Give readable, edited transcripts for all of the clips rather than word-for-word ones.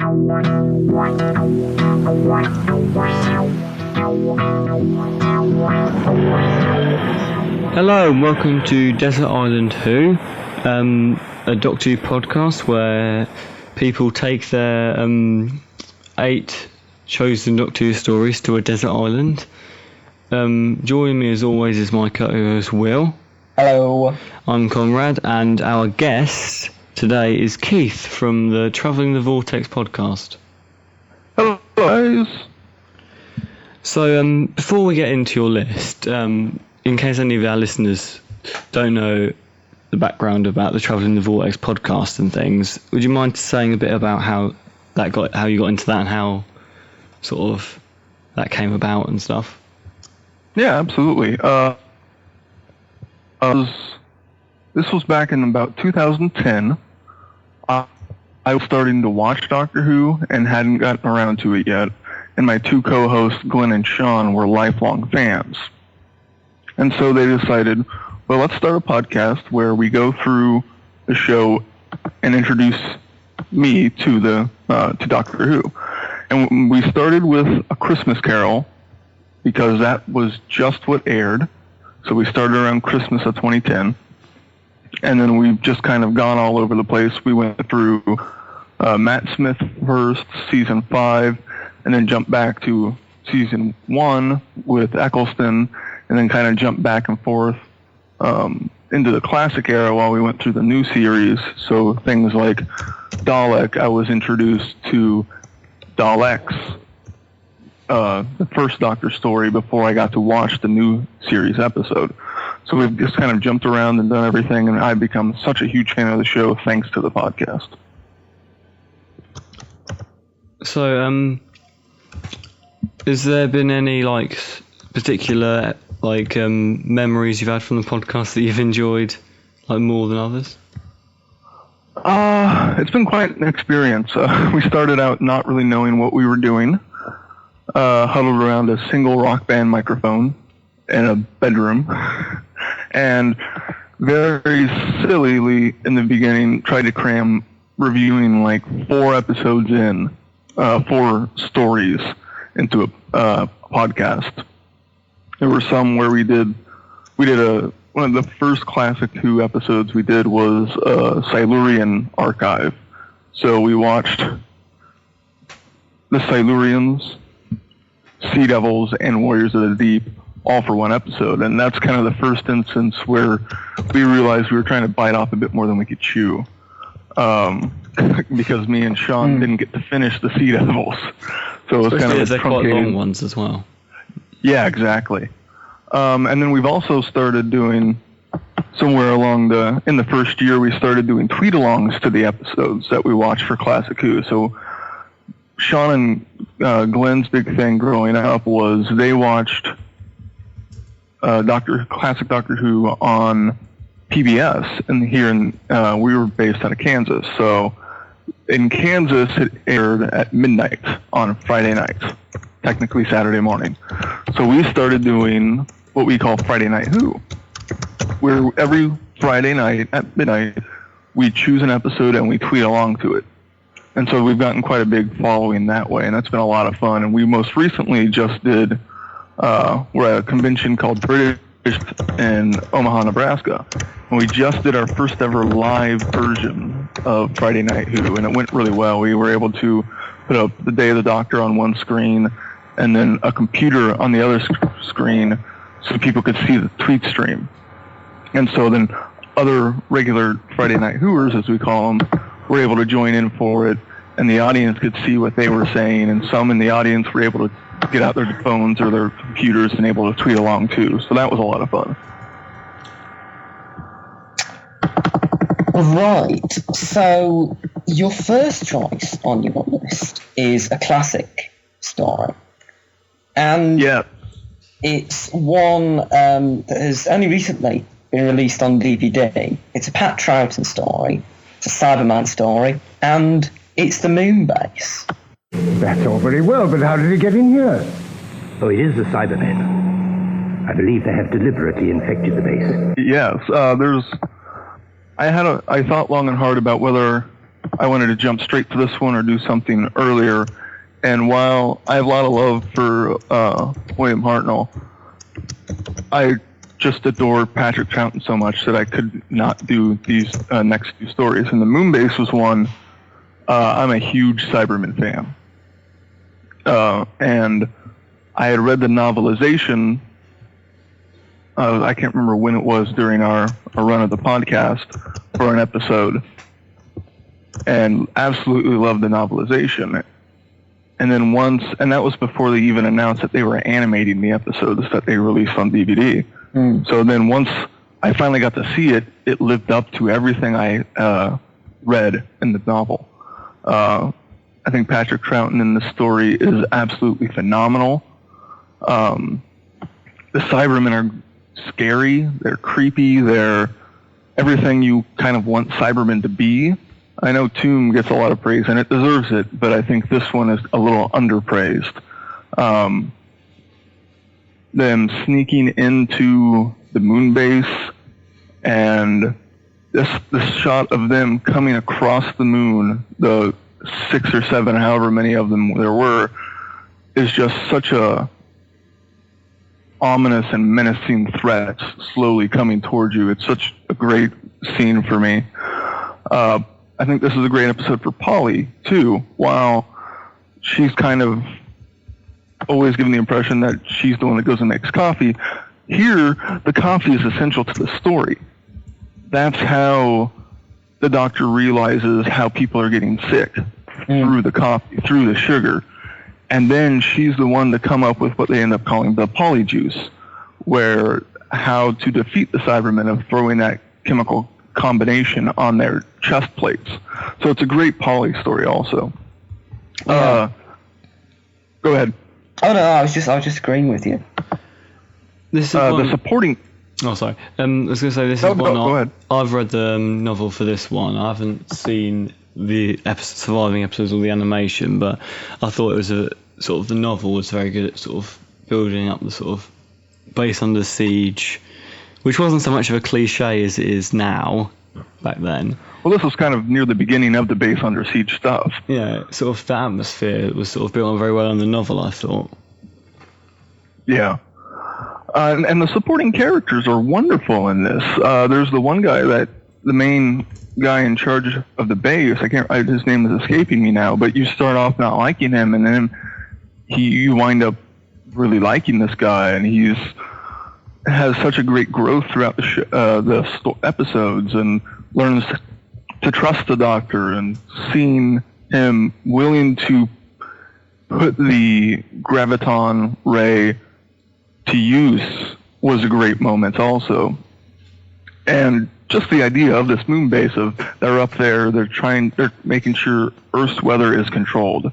Hello and welcome to Desert Island Who, a Doctor Who podcast where people take their 8 chosen Doctor Who stories to a desert island. Joining me as always is my co-host Will. Hello. I'm Conrad, and our guest today is Keith from the Traveling the Vortex Podcast. Hello guys. So before we get into your list, in case any of our listeners don't know the background about the Traveling the Vortex podcast and things, would you mind saying a bit about how you got into that and how sort of that came about and stuff? Yeah, absolutely. This was back in about 2010. I was starting to watch Doctor Who and hadn't gotten around to it yet, and my 2 co-hosts, Glenn and Sean, were lifelong fans. And so they decided, well, let's start a podcast where we go through the show and introduce me to Doctor Who. And we started with A Christmas Carol because that was just what aired. So we started around Christmas of 2010. And then we've just kind of gone all over the place. We went through Matt Smith first, season 5, and then jumped back to season 1 with Eccleston, and then kind of jumped back and forth into the classic era while we went through the new series. So things like Dalek, I was introduced to Daleks, the first Doctor story, before I got to watch the new series episode. So we've just kind of jumped around and done everything, and I've become such a huge fan of the show thanks to the podcast. So, has there been any particular memories you've had from the podcast that you've enjoyed more than others? It's been quite an experience. We started out not really knowing what we were doing, huddled around a single Rock Band microphone in a bedroom, and very sillily in the beginning tried to cram reviewing 4 episodes in, 4 stories into a podcast. There were some where we did one of the first classic Who episodes we did was Silurian Archive. So we watched the Silurians, Sea Devils, and Warriors of the Deep all for 1 episode, and that's kind of the first instance where we realized we were trying to bite off a bit more than we could chew, because me and Sean didn't get to finish the Sea Devils, so it was kind of they're quite long ones as well. Yeah, exactly. And then we've also started doing, somewhere in the first year, we started doing tweet-alongs to the episodes that we watched for Classic Who. So Sean and Glenn's big thing growing up was they watched classic Doctor Who on PBS, and we were based out of Kansas. So in Kansas, it aired at midnight on Friday night, technically Saturday morning. So we started doing what we call Friday Night Who, where every Friday night at midnight, we choose an episode and we tweet along to it. And so we've gotten quite a big following that way, and that's been a lot of fun. And we most recently just did, we're at a convention called British in Omaha, Nebraska. And we just did our first ever live version of Friday Night Who, and it went really well. We were able to put up the Day of the Doctor on one screen and then a computer on the other screen so people could see the tweet stream. And so then other regular Friday Night Whoers, as we call them, were able to join in for it, and the audience could see what they were saying, and some in the audience were able to get out their phones or their computers and able to tweet along too. So that was a lot of fun. Right. So your first choice on your list is a classic story. And yeah, it's one that has only recently been released on DVD. It's a Pat Troughton story. It's a Cyberman story. And it's the moon base. That's all very well, but how did it get in here? Oh, it is the Cybermen. I believe they have deliberately infected the base. Yes, I thought long and hard about whether I wanted to jump straight to this one or do something earlier. And while I have a lot of love for William Hartnell, I just adore Patrick Troughton so much that I could not do these next two stories. And the Moonbase was one. I'm a huge Cyberman fan. And I had read the novelization. I can't remember when it was during our run of the podcast for an episode. And absolutely loved the novelization. And then and that was before they even announced that they were animating the episodes that they released on DVD. So then once I finally got to see it, it lived up to everything I read in the novel. I think Patrick Troughton in the story is absolutely phenomenal. The Cybermen are scary, they're creepy, they're everything you kind of want Cybermen to be. I know Tomb gets a lot of praise, and it deserves it, but I think this one is a little underpraised. Them sneaking into the moon base, and this shot of them coming across the moon, the 6 or 7, however many of them there were, is just such a ominous and menacing threat slowly coming towards you. It's such a great scene for me. I think this is a great episode for Polly, too. While she's kind of always given the impression that she's the one that goes and makes coffee, here, the coffee is essential to the story. That's how the doctor realizes how people are getting sick, through the coffee, through the sugar. And then she's the one to come up with what they end up calling the polyjuice, where how to defeat the Cybermen of throwing that chemical combination on their chest plates. So it's a great Polly story also. Go ahead. Oh no, I was just agreeing with you. This is the supporting. Oh, sorry. I was going to say this is one. Go ahead. I've read the novel for this one. I haven't seen the surviving episodes or the animation, but I thought it was a sort of the novel was very good at sort of building up the sort of base under siege, which wasn't so much of a cliche as it is now. Back then. Well, this was kind of near the beginning of the base under siege stuff. Yeah, sort of the atmosphere was sort of built on very well in the novel, I thought. Yeah. And the supporting characters are wonderful in this. There's the one guy the main guy in charge of the base, his name is escaping me now, but you start off not liking him, and then you wind up really liking this guy, and has such a great growth throughout the episodes, and learns to trust the doctor, and seeing him willing to put the graviton ray to use was a great moment also. And just the idea of this moon base of they're up there, they're making sure Earth's weather is controlled.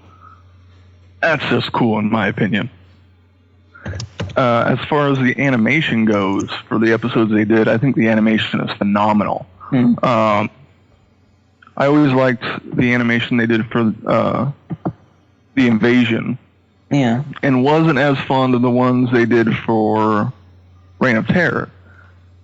That's just cool in my opinion. As far as the animation goes for the episodes they did, I think the animation is phenomenal. I always liked the animation they did for the Invasion. Yeah. And wasn't as fond of the ones they did for Reign of Terror.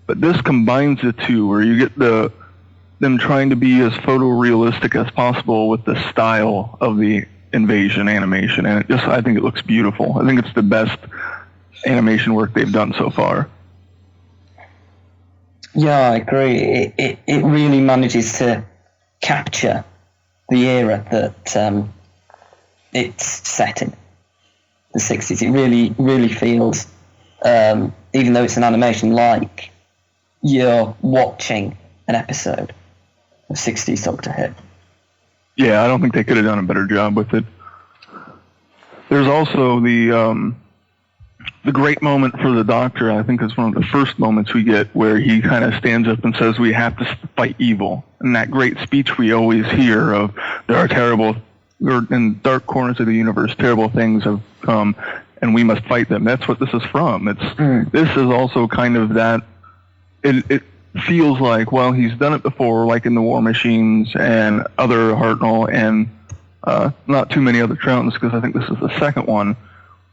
But this combines the two, where you get them trying to be as photorealistic as possible with the style of the Invasion animation, and I think it looks beautiful. I think it's the best animation work they've done so far. Yeah, I agree. It really manages to capture the era that it's set in, the 60s. It really, really feels, even though it's an animation, like you're watching an episode of 60s Doctor Who. Yeah, I don't think they could have done a better job with it. There's also the great moment for the Doctor. I think it's one of the first moments we get where he kind of stands up and says, "We have to fight evil." And that great speech we always hear of, there are terrible, or in dark corners of the universe, terrible things have come, and we must fight them. That's what this is from. This is also kind of that. It feels like, well, he's done it before, like in the War Machines and other Hartnell, and not too many other Troughtons, because I think this is the second one,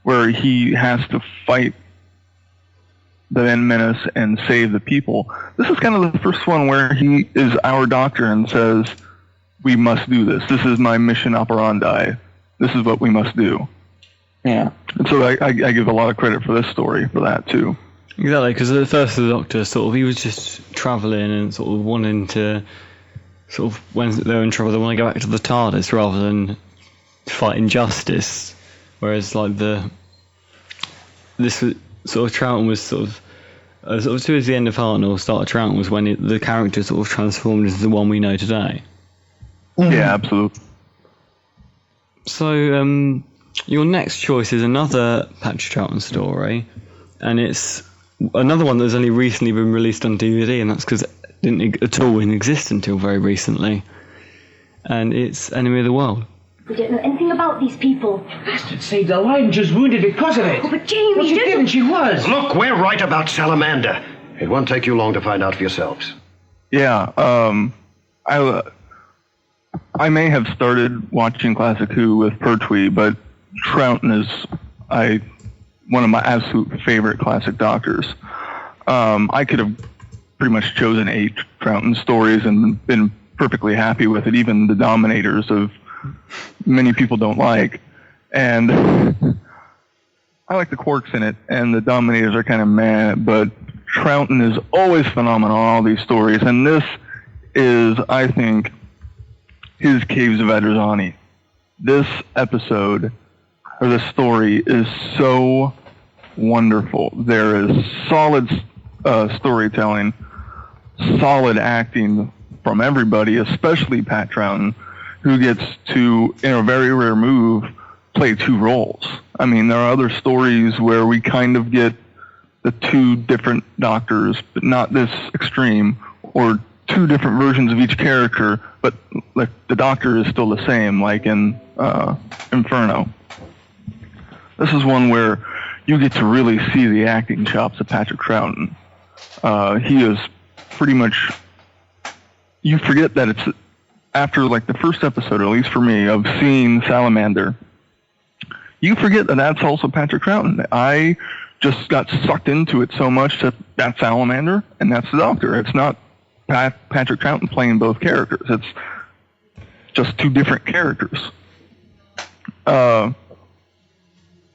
where he has to fight the End Menace and save the people. This is kind of the first one where he is our Doctor and says, we must do this. This is my mission operandi. This is what we must do. Yeah. And so I give a lot of credit for this story for that too. Exactly, because at first the Doctor he was just travelling and sort of wanting to when they're in trouble they want to go back to the TARDIS rather than fight injustice. Whereas this Troughton was sort of towards the end of Hartnell, start of Troughton was when the character sort of transformed into the one we know today. Yeah, absolutely. So your next choice is another Patrick Troughton story, and it's another one that's only recently been released on DVD, and that's because it didn't at all exist until very recently. And it's Enemy of the World. We don't know anything about these people. Bastard saved her life and just wounded because of it. Oh, but Jamie, well, she didn't. She was. Look, we're right about Salamander. It won't take you long to find out for yourselves. Yeah, I may have started watching Classic Who with Pertwee, but Troughton is one of my absolute favorite classic Doctors. I could have pretty much chosen 8 Troughton stories and been perfectly happy with it, even the Dominators of many people don't like. And I like the Quarks in it, and the Dominators are kind of meh, but Troughton is always phenomenal in all these stories, and this is, I think, his Caves of Adrazani. This episode, or this story, is so wonderful. There is solid storytelling, solid acting from everybody, especially Pat Troughton, who gets to, in a very rare move, play 2 roles. I mean, there are other stories where we kind of get the 2 different Doctors, but not this extreme, or 2 different versions of each character, but like the Doctor is still the same, like in Inferno. This is one where you get to really see the acting chops of Patrick Troughton. He is pretty much, you forget that it's after like the first episode, at least for me, of seeing Salamander, you forget that that's also Patrick Troughton. I just got sucked into it so much that that's Salamander and that's the Doctor. It's not Patrick Troughton playing both characters. It's just 2 different characters. I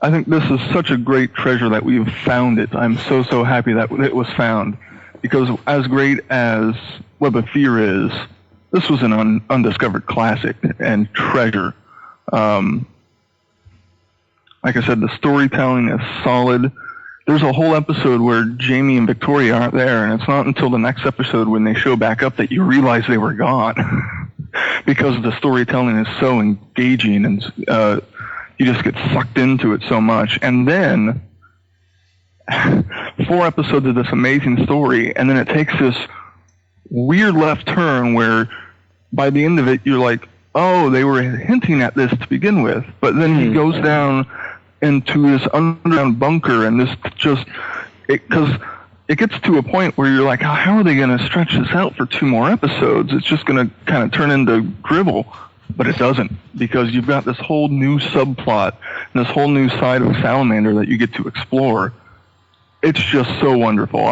think this is such a great treasure that we've found it. I'm so happy that it was found, because as great as Web of Fear is, this was an undiscovered classic and treasure. Like I said, the storytelling is solid. There's a whole episode where Jamie and Victoria aren't there, and it's not until the next episode when they show back up that you realize they were gone. Because the storytelling is so engaging, and you just get sucked into it so much. And then 4 episodes of this amazing story, and then it takes this weird left turn where by the end of it you're like, oh, they were hinting at this to begin with, but then he goes down into this underground bunker, and this just, because it gets to a point where you're like, how are they going to stretch this out for 2 more episodes? It's just going to kind of turn into gribble. But it doesn't, because you've got this whole new subplot and this whole new side of Salamander that you get to explore. It's just so wonderful.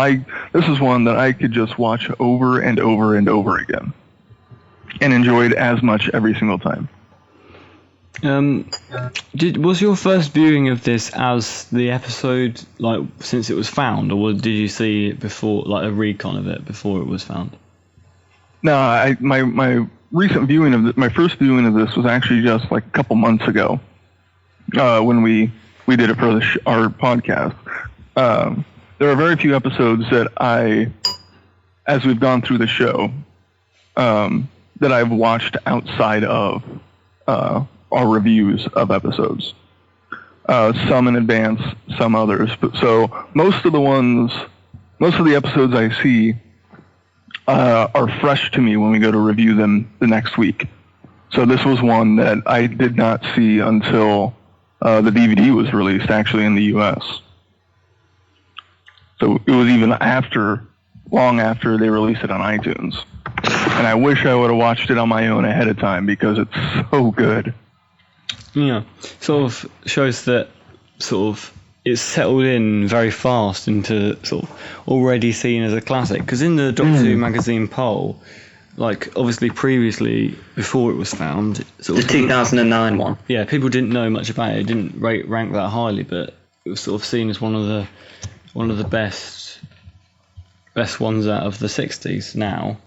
This is one that I could just watch over and over and over again and enjoy it as much every single time. Was your first viewing of this as the episode, like, since it was found, or did you see it before, like a recon of it before it was found? No, my recent viewing of my first viewing of this was actually just like a couple months ago, when we did it for our podcast. There are very few episodes that as we've gone through the show, that I've watched outside of our reviews of episodes. Some in advance, some others. But so most of the episodes I see are fresh to me when we go to review them the next week. So this was one that I did not see until the DVD was released, actually, in the U.S. So it was even long after they released it on iTunes. And I wish I would have watched it on my own ahead of time, because it's so good. Yeah, sort of shows that it's settled in very fast into sort of already seen as a classic. Because in the Doctor Who magazine poll, like obviously previously before it was found, The 2009 one. yeah, people didn't know much about it. It didn't rank that highly, but it was sort of seen as one of the best ones out of the 60s. Now,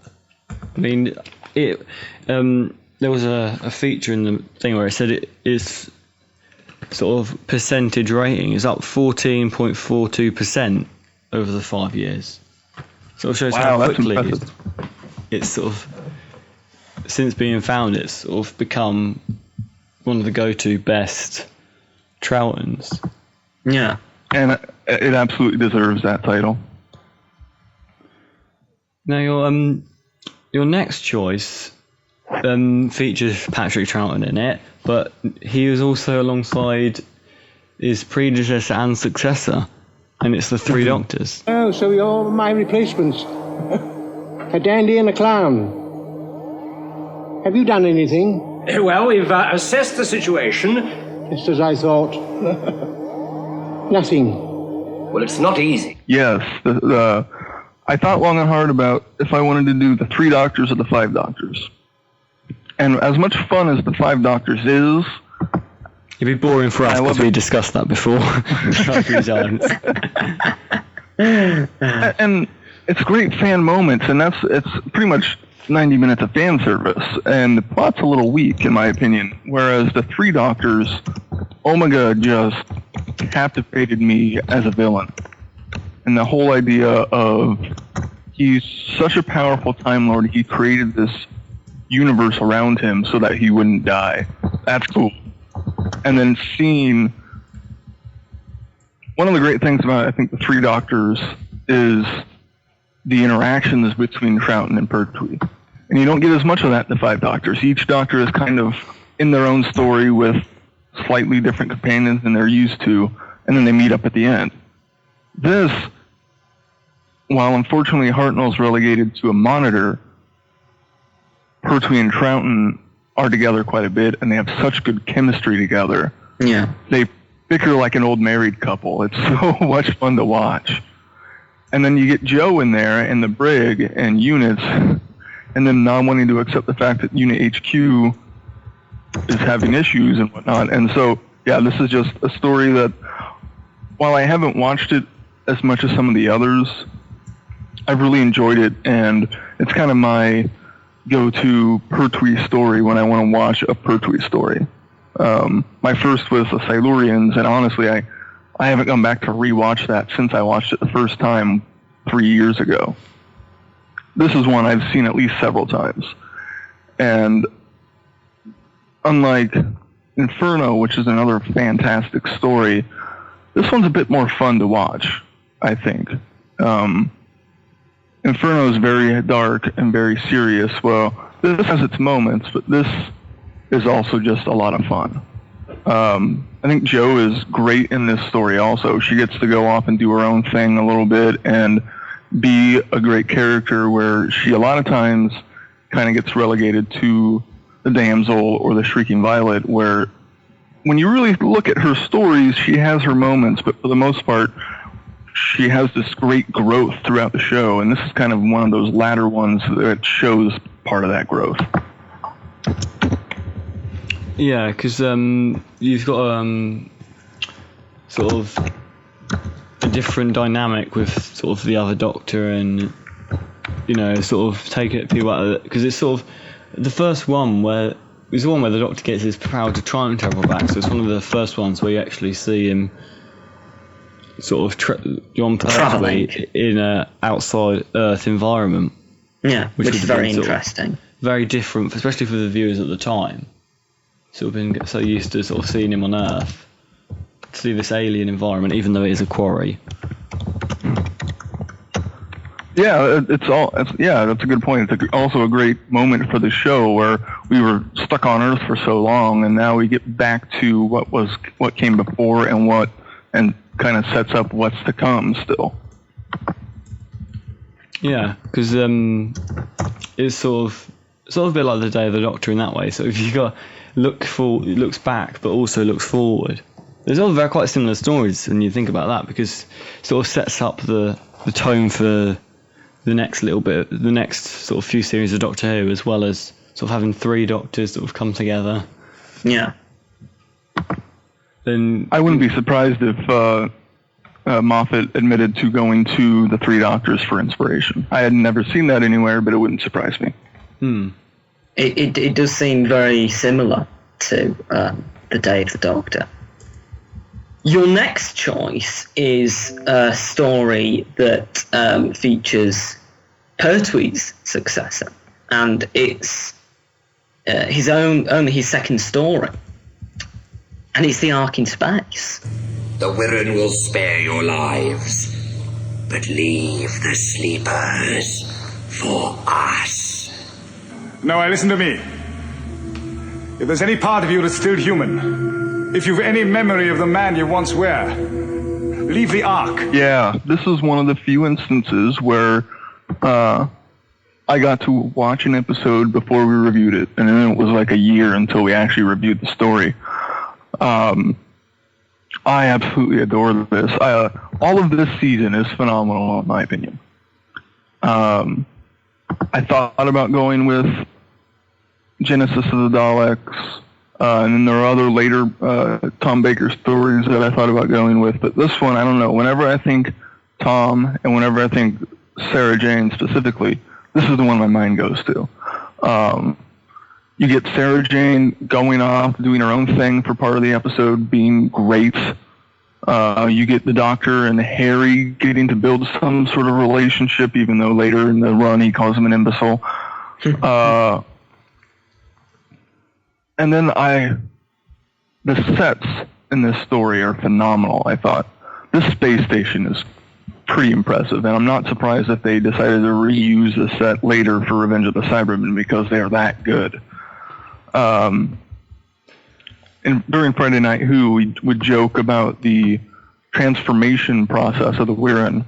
I mean, it there was a feature in the thing where it said it is sort of percentage rating is up 14.42% over the 5 years. Sort of shows how quickly it's sort of, since being found, it's sort of become one of the go-to best Troutons. Yeah. And it absolutely deserves that title. Now your next choice features Patrick Troughton in it, but he was also alongside his predecessor and successor, and it's the Three Doctors. Oh, so you're my replacements. A dandy and a clown. Have you done anything? Well, we've assessed the situation. Just as I thought. Nothing. Well, it's not easy. Yes, I thought long and hard about if I wanted to do the 3 Doctors or the 5 Doctors. And as much fun as the 5 Doctors is, It'd be boring for us because we discussed that before. and it's great fan moments, and it's pretty much 90 minutes of fan service, and the plot's a little weak in my opinion, whereas the 3 Doctors, Omega just captivated me as a villain. And the whole idea of he's such a powerful Time Lord, he created this universe around him so that he wouldn't die. That's cool. And then seeing, one of the great things about, I think, the 3 Doctors is the interactions between Troughton and Pertwee. And you don't get as much of that in the 5 Doctors. Each Doctor is kind of in their own story with slightly different companions than they're used to, and then they meet up at the end. This, while unfortunately Hartnell's relegated to a monitor, Pertwee and Troughton are together quite a bit, and they have such good chemistry together. Yeah. They bicker like an old married couple. It's so much fun to watch. And then you get Joe in there and the brig and units, and then not wanting to accept the fact that Unit HQ is having issues and whatnot. And so, yeah, this is just a story that, while I haven't watched it as much as some of the others, I've really enjoyed it, and it's kind of my go-to Pertwee story when I want to watch a Pertwee story. My first was the Silurians, and honestly, I haven't gone back to rewatch that since I watched it the first time 3 years ago. This is one I've seen at least several times. And unlike Inferno, which is another fantastic story, this one's a bit more fun to watch, I think. Inferno is very dark and very serious. Well, this has its moments, but this is also just a lot of fun. I think Jo is great in this story also. She gets to go off and do her own thing a little bit and be a great character, where she a lot of times kind of gets relegated to the Damsel or the Shrieking Violet, where when you really look at her stories, she has her moments, but for the most part, she has this great growth throughout the show, and this is kind of one of those latter ones that shows part of that growth. Yeah, because you've got sort of a different dynamic with sort of the other Doctor, and sort of taking people out of it, because it's sort of the first one where it's the one where the Doctor gets his power to time travel back. So it's one of the first ones where you actually see him sort of John Pertwee in a outside Earth environment. Yeah, which is very interesting. Very different, especially for the viewers at the time. Sort of been so used to sort of seeing him on Earth, to see this alien environment, even though it is a quarry. Yeah, that's a good point. It's also a great moment for the show, where we were stuck on Earth for so long, and now we get back to what came before and kind of sets up what's to come still. Yeah, because it's sort of a bit like the Day of the Doctor in that way. So if you got looks back but also looks forward. There's all very quite similar stories when you think about that, because it sort of sets up the tone for the next sort of few series of Doctor Who, as well as sort of having 3 Doctors that have come together. Yeah. Then I wouldn't be surprised if Moffat admitted to going to the 3 Doctors for inspiration. I had never seen that anywhere, but it wouldn't surprise me. It does seem very similar to The Day of the Doctor. Your next choice is a story that features Pertwee's successor, and it's only his second story, and it's The Ark in Space. The Wirren will spare your lives, but leave the sleepers for us. Now, listen to me. If there's any part of you that's still human, if you've any memory of the man you once were, leave the Ark. Yeah, this is one of the few instances where I got to watch an episode before we reviewed it, and then it was like a year until we actually reviewed the story. I absolutely adore this. All of this season is phenomenal, in my opinion. I thought about going with Genesis of the Daleks, and then there are other later Tom Baker stories that I thought about going with, but this one, I don't know. Whenever I think Tom, and whenever I think Sarah Jane specifically, this is the one my mind goes to. You get Sarah Jane going off, doing her own thing for part of the episode, being great. You get the Doctor and Harry getting to build some sort of relationship, even though later in the run he calls him an imbecile. And then the sets in this story are phenomenal, I thought. This space station is pretty impressive, and I'm not surprised that they decided to reuse the set later for Revenge of the Cybermen, because they are that good. And during Friday Night Who, we would joke about the transformation process of the Wirren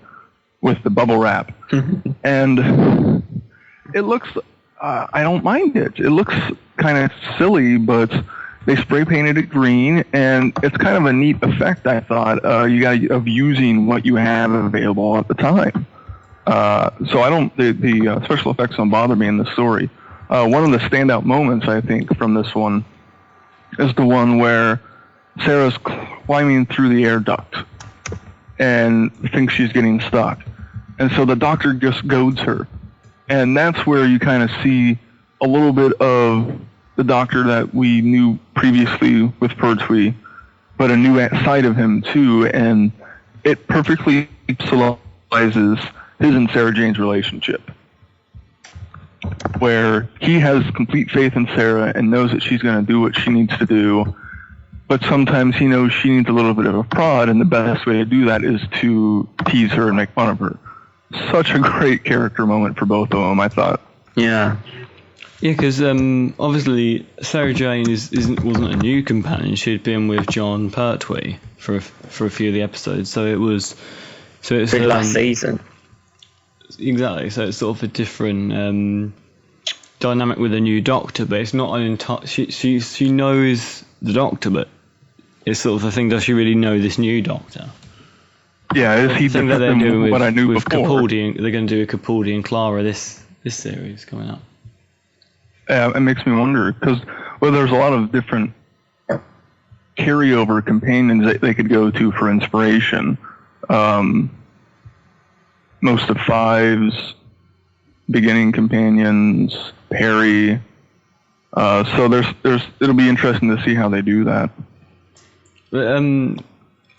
with the bubble wrap. And it looks, I don't mind it. It looks kind of silly, but they spray painted it green, and it's kind of a neat effect, I thought, of using what you have available at the time. So the special effects don't bother me in the story. One of the standout moments, I think, from this one is the one where Sarah's climbing through the air duct and thinks she's getting stuck. And so the Doctor just goads her. And that's where you kind of see a little bit of the Doctor that we knew previously with Pertwee, but a new side of him too, and it perfectly symbolizes his and Sarah Jane's relationship, where he has complete faith in Sarah and knows that she's going to do what she needs to do, but sometimes he knows she needs a little bit of a prod, and the best way to do that is to tease her and make fun of her. Such a great character moment for both of them, I thought. Yeah. Yeah, because obviously Sarah Jane wasn't a new companion. She'd been with John Pertwee for a few of the episodes, so it's last season. Exactly. So it's sort of a different dynamic with a new Doctor, but it's not an entire. She knows the Doctor, but it's sort of a thing. Does she really know this new Doctor? Yeah, is he different than what I knew before? Capaldi, they're going to do a Capaldi and Clara this series coming up. It makes me wonder, because there's a lot of different carryover companions that they could go to for inspiration. Most of Five's beginning companions, Perry. So it'll be interesting to see how they do that. But,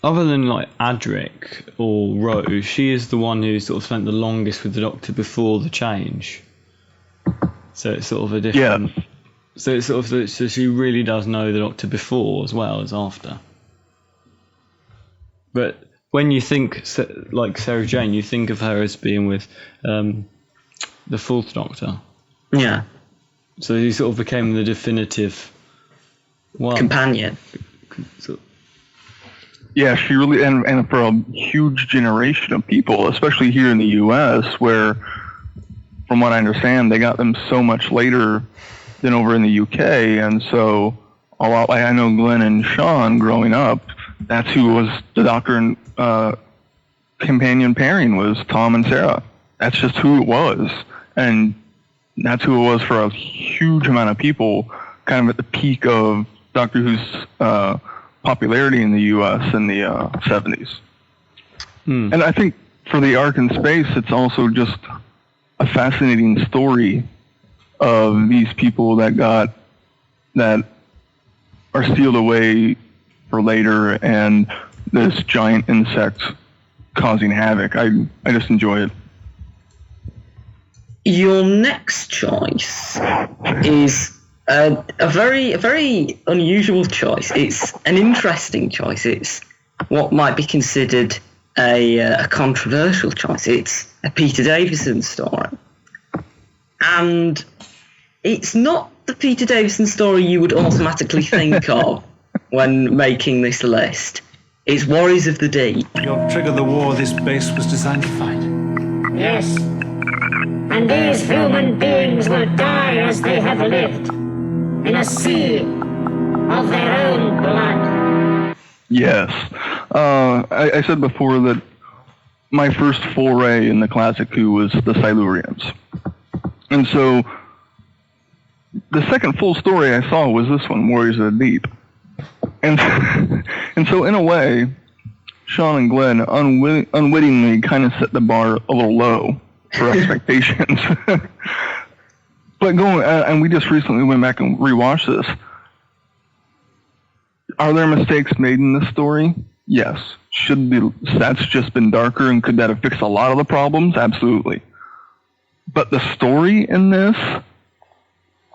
other than like Adric or Rose, she is the one who sort of spent the longest with the Doctor before the change. So it's sort of a different. Yeah. So it's sort of so she really does know the Doctor before as well as after. But when you think like Sarah Jane, you think of her as being with the Fourth Doctor. Yeah. So he sort of became the definitive one. Companion. Yeah, she really, and for a huge generation of people, especially here in the U.S., where, from what I understand, they got them so much later than over in the U.K., and so a lot, like I know Glenn and Sean growing up, that's who was the Doctor and companion pairing was Tom and Sarah. that's just who it was. And that's who it was for a huge amount of people, kind of at the peak of Doctor Who's popularity in the U.S. in the 70s. And I think for the arc in space, it's also just a fascinating story of these people that are sealed away for later, and this giant insect causing havoc. I just enjoy it. Your next choice is a very unusual choice. It's an interesting choice. It's what might be considered a controversial choice. It's a Peter Davison story. And it's not the Peter Davison story you would automatically think of when making this list. It's Warriors of the Deep. You'll trigger the war this base was designed to fight. Yes. And these human beings will die as they have lived, in a sea of their own blood. Yes. I said before that my first foray in the classic Who was the Silurians. And so the second full story I saw was this one, Warriors of the Deep. And so in a way, Sean and Glenn unwittingly kind of set the bar a little low for expectations. But and we just recently went back and rewatched this. Are there mistakes made in this story? Yes. Should the sets just been darker, and could that have fixed a lot of the problems? Absolutely. But the story in this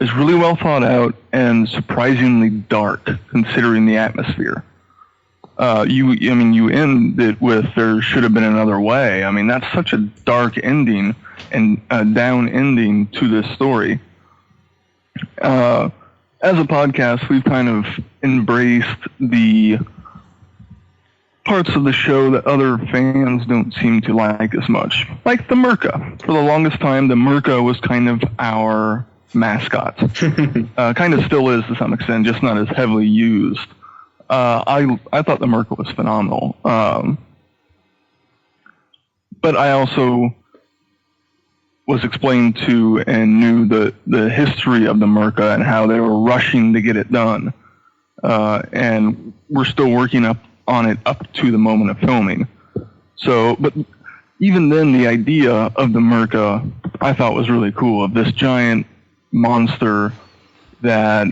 is really well thought out and surprisingly dark, considering the atmosphere. You end it with "there should have been another way." I mean, that's such a dark ending and a down ending to this story. As a podcast, we've kind of embraced the parts of the show that other fans don't seem to like as much, like the Merca. For the longest time, the Merca was kind of our mascot. Kind of still is to some extent, just not as heavily used. I thought the Merca was phenomenal. But I also was explained to and knew the history of the Merca and how they were rushing to get it done. And we're still working on it up to the moment of filming. So, but even then, the idea of the Merca I thought was really cool, of this giant monster that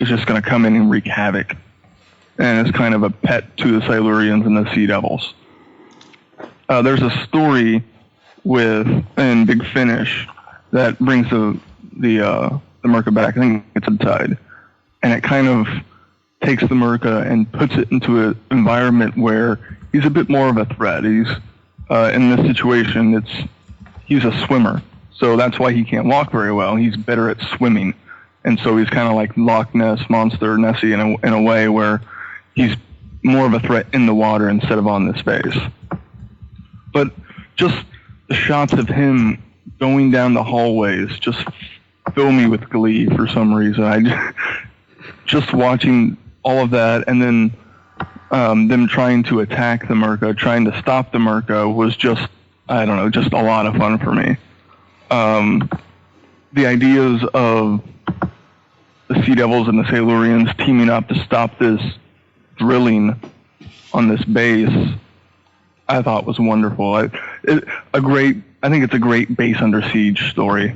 is just going to come in and wreak havoc. And it's kind of a pet to the Silurians and the Sea Devils. There's a story in Big Finish that brings the Merca back. I think it's a tide. And it kind of takes the Merca and puts it into an environment where he's a bit more of a threat. He's in this situation, he's a swimmer. So that's why he can't walk very well. He's better at swimming. And so he's kind of like Loch Ness Monster Nessie in a way where he's more of a threat in the water instead of on the space. But just the shots of him going down the hallways just fill me with glee for some reason. Just watching all of that, and then them trying to attack the Merca, trying to stop the Merca was just a lot of fun for me. The ideas of the Sea Devils and the Silurians teaming up to stop this drilling on this base, I thought was wonderful. I think it's a great base under siege story.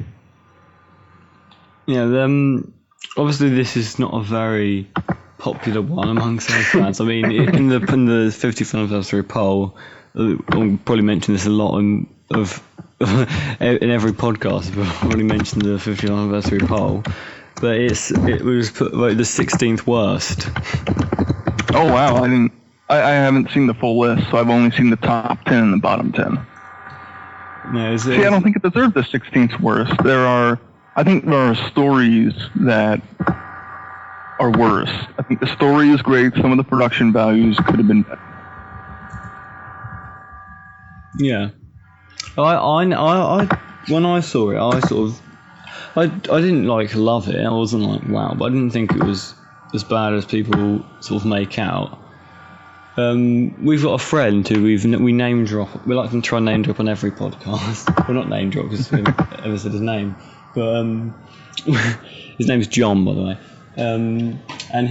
Yeah, obviously this is not a very popular one among some fans. I mean, in the 50th anniversary poll, I'll probably mention this a lot in every podcast. We've already mentioned the 50th anniversary poll, but it was put like the 16th worst. Oh wow! I haven't seen the full list, so I've only seen the top 10 and the bottom 10. No, I don't think it deserved the 16th worst. I think there are stories that are worse. I think the story is great. Some of the production values could have been better. Yeah. When I saw it, I didn't love it. I wasn't like wow, but I didn't think it was as bad as people sort of make out. We've got a friend who we name drop. We like to try and name drop on every podcast. Well, not name drop because we haven't ever said his name, but his name's John, by the way. And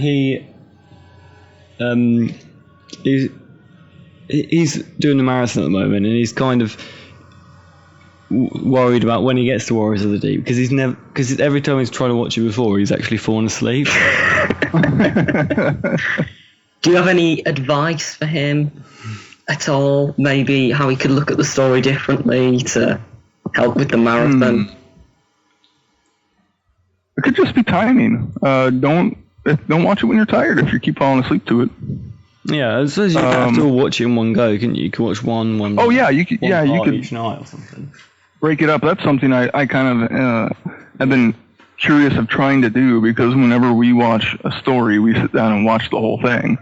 he's doing the marathon at the moment, and he's kind of worried about when he gets to Warriors of the Deep because every time he's tried to watch it before, he's actually fallen asleep. Do you have any advice for him at all? Maybe how he could look at the story differently to help with the marathon? It could just be timing. Don't watch it when you're tired if you keep falling asleep to it. Yeah, I suppose you have to watch it in one go, couldn't you? You could watch one. Oh yeah, you could. Yeah, you could each night or something. Break it up. That's something I kind of have been curious of trying to do, because whenever we watch a story, we sit down and watch the whole thing.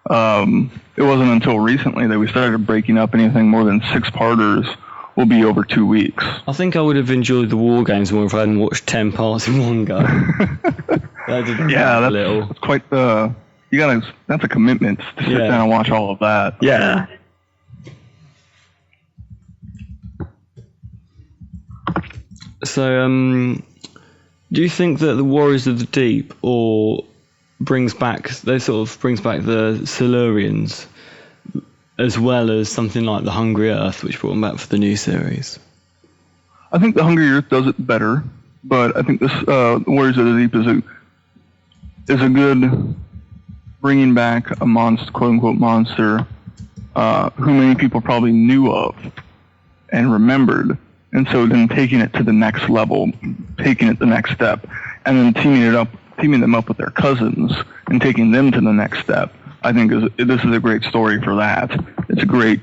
It wasn't until recently that we started breaking up. Anything more than 6-parters will be over 2 weeks. I think I would have enjoyed the War Games more if I hadn't watched 10 parts in one go. That's quite the. That's a commitment to sit down and watch all of that. Yeah. So, do you think that the Warriors of the Deep brings back the Silurians, as well as something like the Hungry Earth, which brought them back for the new series? I think the Hungry Earth does it better, but I think this Warriors of the Deep is a good bringing back a monster, quote unquote monster, who many people probably knew of and remembered. And so then taking it to the next level, taking it the next step, and then teaming them up with their cousins and taking them to the next step, I think this is a great story for that. It's a great,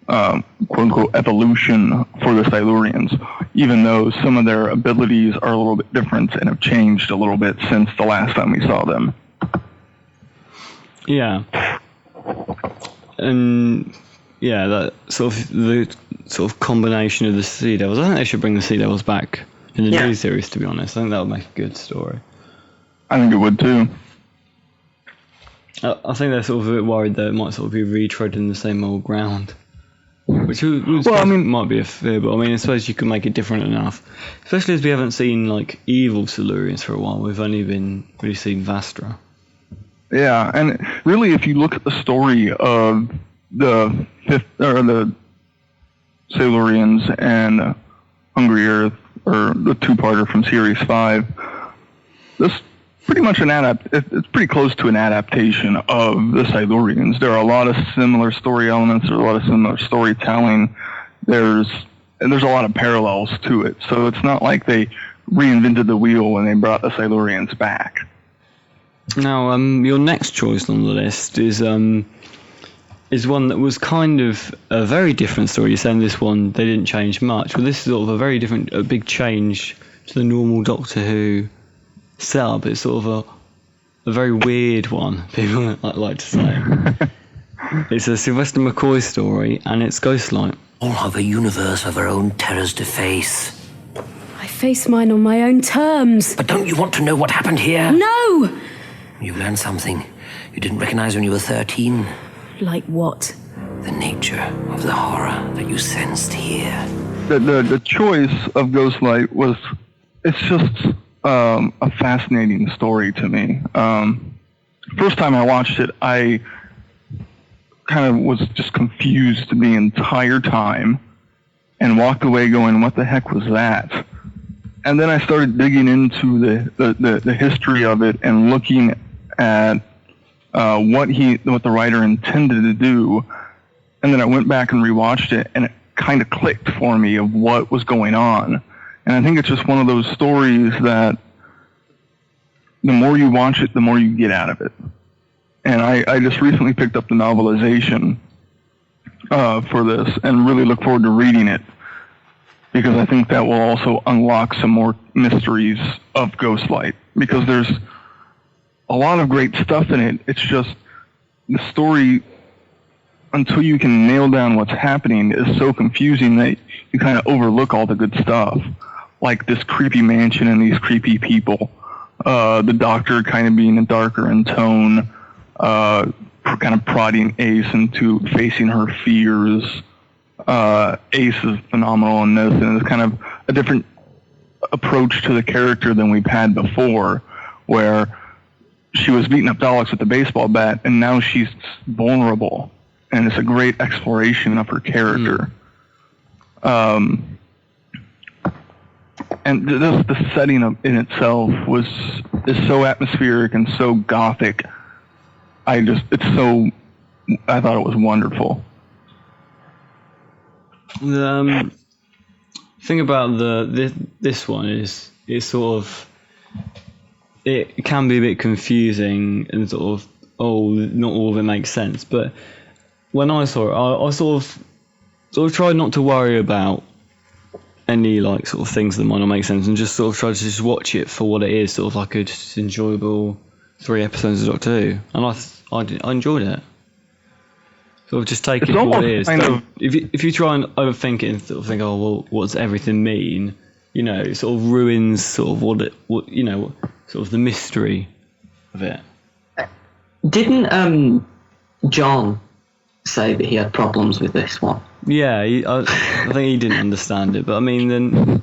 quote unquote, evolution for the Silurians, even though some of their abilities are a little bit different and have changed a little bit since the last time we saw them. Yeah. And yeah, that the combination of the Sea Devils. I think they should bring the Sea Devils back in the new series, to be honest. I think that would make a good story. I think it would too. I think they're sort of a bit worried that it might sort of be retreading the same old ground. Which might be a fear, but I suppose you could make it different enough. Especially as we haven't seen like evil Silurians for a while. We've only really seen Vastra. Yeah, and really, if you look at the story of the Silurians and Hungry Earth, or the 2-parter from Series 5, this pretty much it's pretty close to an adaptation of the Silurians. There are a lot of similar story elements. There's a lot of similar storytelling. There's a lot of parallels to it. So it's not like they reinvented the wheel when they brought the Silurians back. Now, your next choice on the list is one that was kind of a very different story. You're saying this one, they didn't change much, but this is sort of a big change to the normal Doctor Who setup. It's sort of a very weird one, people like to say. It's a Sylvester McCoy story, and it's Ghostlight. All have a universe of their own terrors to face. I face mine on my own terms. But don't you want to know what happened here? No! You learned something you didn't recognize when you were 13. Like what? The nature of the horror that you sensed here. The choice of Ghostlight it's just a fascinating story to me. First time I watched it, I kind of was just confused the entire time and walked away going, what the heck was that? And then I started digging into the history of it and looking at what the writer intended to do. And then I went back and rewatched it, and it kind of clicked for me of what was going on. And I think it's just one of those stories that the more you watch it, the more you get out of it. And I just recently picked up the novelization for this and really look forward to reading it, because I think that will also unlock some more mysteries of Ghostlight, because there's a lot of great stuff in it. It's just the story, until you can nail down what's happening, is so confusing that you kind of overlook all the good stuff, like this creepy mansion and these creepy people, the Doctor kind of being darker in tone, kind of prodding Ace into facing her fears. Ace is phenomenal in this, and it's kind of a different approach to the character than we've had before, where she was beating up Daleks with the baseball bat, and now she's vulnerable, and it's a great exploration of her character. And just the setting in itself is so atmospheric and so gothic. I thought it was wonderful. The thing about this one is it's sort of, it can be a bit confusing and sort of, not all of it makes sense. But when I saw it, I sort of tried not to worry about any like sort of things that might not make sense, and just sort of try to just watch it for what it is, sort of like a just enjoyable 3 episodes of Doctor Who, and I enjoyed it. Sort of just take it for what it is. If you try and overthink it and sort of think, oh well, what does everything mean? You know, it sort of ruins sort of what you know, sort of the mystery of it. Didn't John say that he had problems with this one? Yeah, I think he didn't understand it, but I mean, then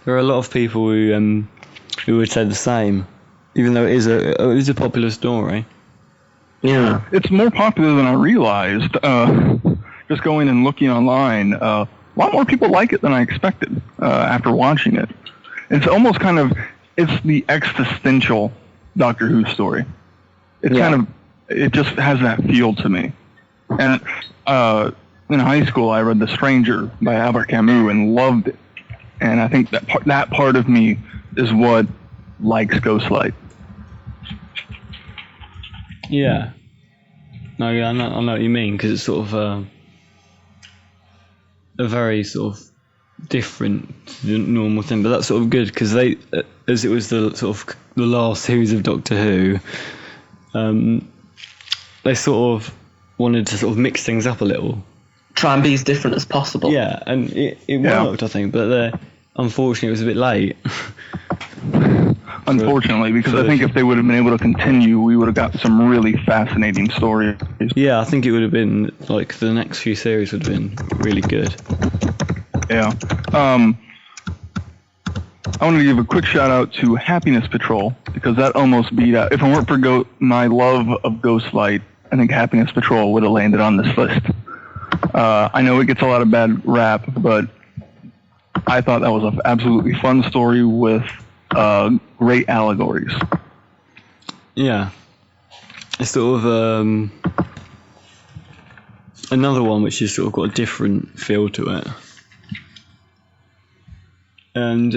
there are a lot of people who would say the same, even though it is a popular story. Yeah, it's more popular than I realized. Just going and looking online, a lot more people like it than I expected after watching it. It's almost it's the existential Doctor Who story. It's it just has that feel to me. And in high school, I read The Stranger by Albert Camus and loved it. And I think that part of me is what likes Ghostlight. Yeah. No, yeah, I know what you mean, because it's sort of a very sort of different to the normal thing, but that's sort of good, because they, as it was the sort of the last series of Doctor Who, they sort of wanted to sort of mix things up a little. Try and be as different as possible. Yeah, and it worked, I think, but unfortunately it was a bit late. Unfortunately, because I think if they would have been able to continue, we would have got some really fascinating stories. Yeah, I think it would have been, like, the next few series would have been really good. Yeah. I want to give a quick shout out to Happiness Patrol, because that almost beat out. If it weren't for my love of Ghostlight, I think Happiness Patrol would have landed on this list. I know it gets a lot of bad rap, but I thought that was an absolutely fun story with great allegories. Yeah. It's sort of another one which has sort of got a different feel to it. And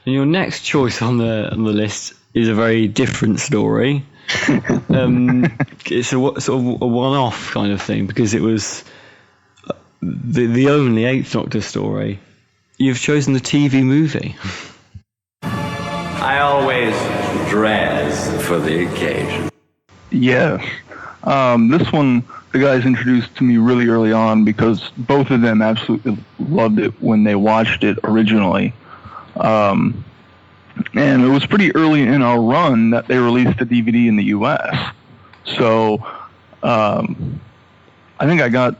your next choice on the list is a very different story. It's sort of a one-off kind of thing, because it was the only Eighth Doctor story. You've chosen the TV movie. I always dress for the occasion. Yes. This one, the guys introduced to me really early on, because both of them absolutely loved it when they watched it originally. And it was pretty early in our run that they released the DVD in the U.S. So I think I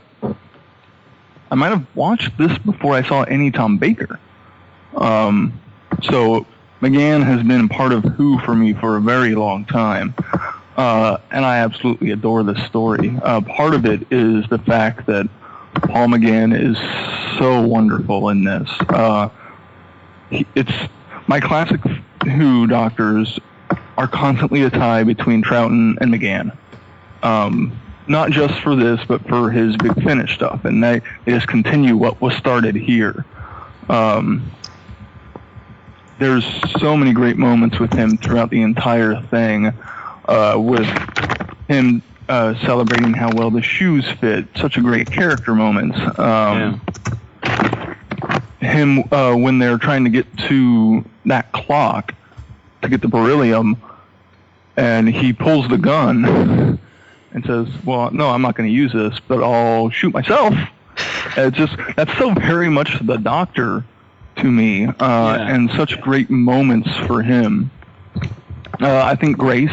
might have watched this before I saw any Tom Baker. So McGann has been part of Who for me for a very long time. And I absolutely adore this story. Part of it is the fact that Paul McGann is so wonderful in this. It's my classic Who Doctors are constantly a tie between Troughton and McGann. Not just for this, but for his Big Finish stuff. And they just continue what was started here. There's so many great moments with him throughout the entire thing, with him celebrating how well the shoes fit. Such a great character moments. Him, when they're trying to get to that clock to get the beryllium, and he pulls the gun and says, well, no, I'm not going to use this, but I'll shoot myself. It's just, that's so very much the Doctor to me, and such great moments for him. I think Grace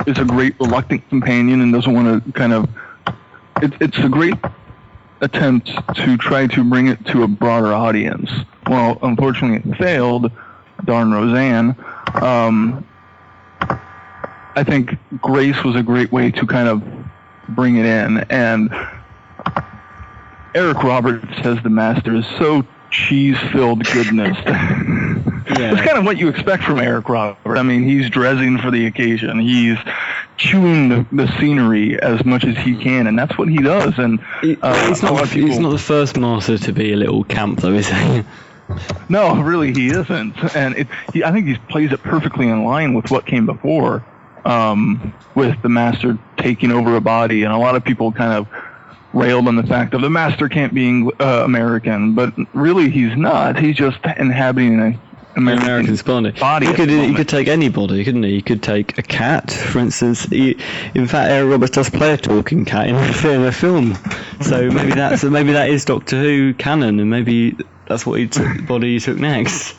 is a great reluctant companion and doesn't want to kind of. It's a great attempt to try to bring it to a broader audience. Well, unfortunately, it failed. Darn Roseanne. I think Grace was a great way to kind of bring it in, and Eric Roberts as the Master is so cheese-filled goodness. Yeah. It's kind of what you expect from Eric Roberts. I mean, he's dressing for the occasion. He's chewing the scenery as much as he can, and that's what he does. And he's not the first Master to be a little camp, though, is he? No, really, he isn't. And I think he plays it perfectly in line with what came before, with the Master taking over a body, and a lot of people kind of railed on the fact that the Master can't be American, but really he's not. He's just inhabiting an American body. He could take anybody, couldn't he? He could take a cat, for instance. In fact, Eric Roberts does play a talking cat in a film. So maybe that is Doctor Who canon, and maybe that's what body he took next.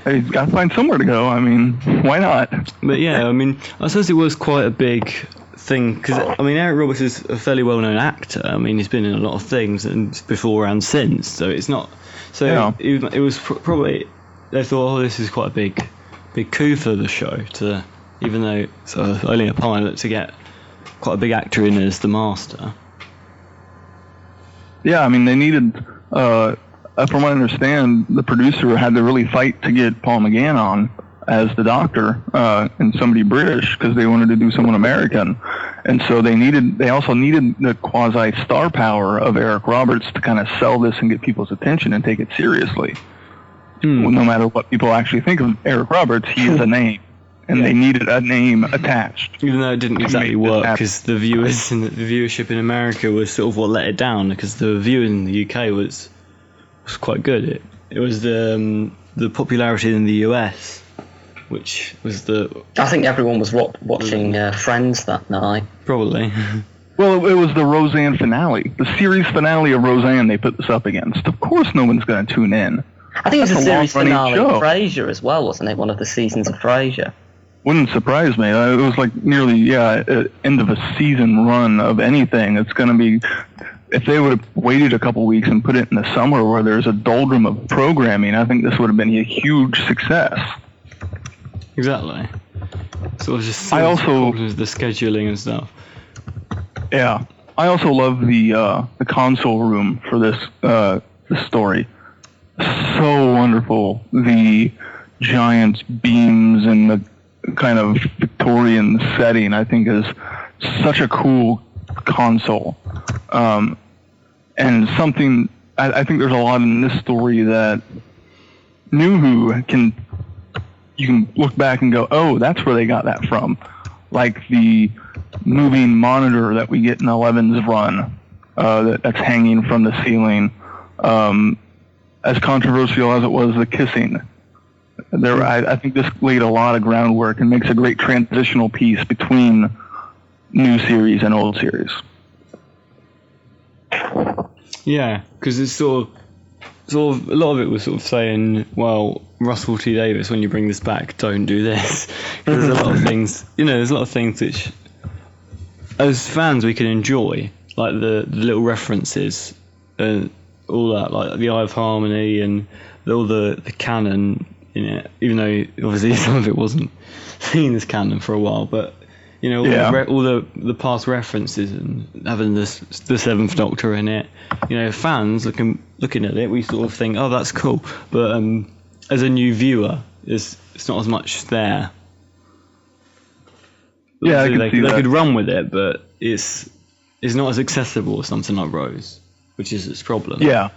He's got to find somewhere to go. I mean, why not? But yeah, I mean, I suppose it was quite a big thing, because I mean, Eric Roberts is a fairly well-known actor. I mean, he's been in a lot of things and before and since, so it's not. So yeah. It was probably, they thought, oh, this is quite a big coup for the show, to, even though it's only a pilot, to get quite a big actor in as the Master. Yeah, I mean, they needed. From what I understand, the producer had to really fight to get Paul McGann on as the Doctor, and somebody British, because they wanted to do someone American, and so they also needed the quasi star power of Eric Roberts to kind of sell this and get people's attention and take it seriously. No matter what people actually think of Eric Roberts, he is a name, and they needed a name attached. Even though it didn't exactly work, because the viewers and the viewership in America was sort of what let it down, because the viewing in the UK was quite good. It was the popularity in the US, which was I think everyone was watching Friends that night. Probably. Well, it was the Roseanne finale. The series finale of Roseanne they put this up against. Of course no one's going to tune in. I think it was a series finale of Frasier as well, wasn't it? One of the seasons of Frasier. Wouldn't surprise me. It was like nearly, end of a season run of anything. It's going to be... If they would have waited a couple weeks and put it in the summer where there's a doldrum of programming, I think this would have been a huge success. Exactly. So it's just the scheduling and stuff. Yeah. I also love the console room for this story. So wonderful. The giant beams and the kind of Victorian setting, I think, is such a cool console. And something, I think there's a lot in this story that New Who you can look back and go, oh, that's where they got that from. Like the moving monitor that we get in 11's run, that's hanging from the ceiling. As controversial as it was, the kissing. I think this laid a lot of groundwork and makes a great transitional piece between new series and old series. Yeah, because it's sort of a lot of it was sort of saying, well, Russell T Davies, when you bring this back, don't do this. Because there's a lot of things, there's a lot of things which, as fans, we can enjoy, like the little references and all that, like the Eye of Harmony and all the canon in it. Even though obviously some of it wasn't seen as canon for a while, but. All the past references and having the Seventh Doctor in it. Fans looking at it, we sort of think, oh, that's cool. But as a new viewer, it's not as much there. Yeah, I can see that. They could run with it, but it's not as accessible as something like Rose, which is its problem. Yeah.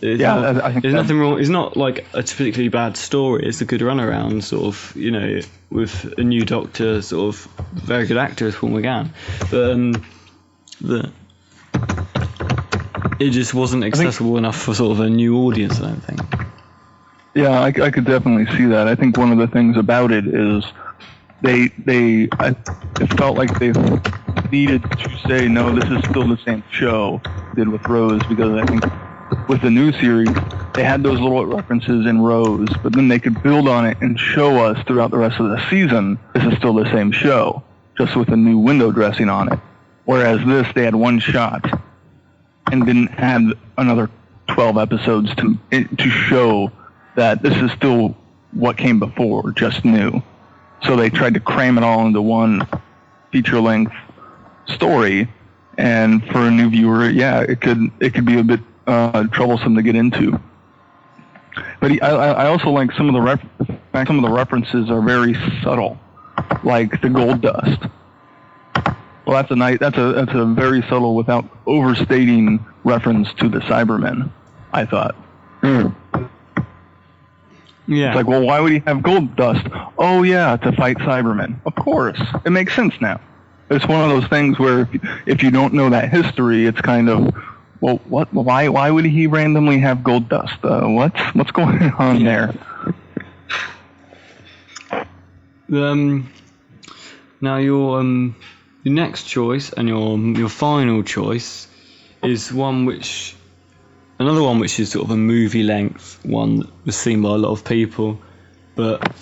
I think there's nothing wrong. It's not like a particularly bad story. It's a good runaround, sort of, with a new Doctor, sort of very good actor as Paul McGann. But it just wasn't accessible enough for sort of a new audience, I don't think. Yeah, I could definitely see that. I think one of the things about it is it felt like they needed to say, no, this is still the same show did with Rose, because I think with the new series, they had those little references in rows, but then they could build on it and show us throughout the rest of the season this is still the same show, just with a new window dressing on it. Whereas this, they had one shot and didn't have another 12 episodes to show that this is still what came before, just new. So they tried to cram it all into one feature-length story, and for a new viewer, yeah, it could be a bit troublesome to get into. But I also like some of the references are very subtle, like the gold dust. Well, that's a very subtle, without overstating, reference to the Cybermen, I thought. Yeah. It's like, well, why would he have gold dust? Oh, yeah, to fight Cybermen. Of course. It makes sense now. It's one of those things where if you don't know that history, it's kind of, well, what? Why would he randomly have gold dust? What's going on there? Now your next choice and your final choice is another one which is sort of a movie length one that was seen by a lot of people, but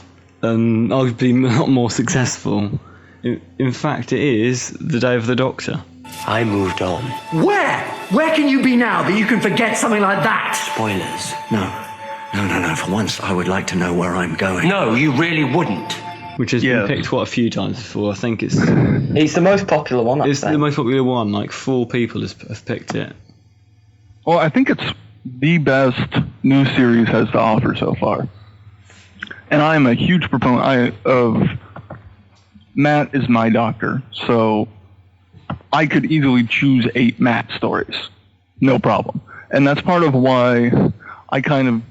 arguably not more successful. In fact, it is The Day of the Doctor. I moved on. Where? Where can you be now that you can forget something like that? Spoilers. No. For once, I would like to know where I'm going. No, you really wouldn't. Which has been picked quite a few times before. I think it's the most popular one. It's the most popular one. Like 4 people have picked it. Well, I think it's the best new series has to offer so far. And I'm a huge proponent of Matt is my doctor, so I could easily choose 8 Matt stories. No problem. And that's part of why I kind of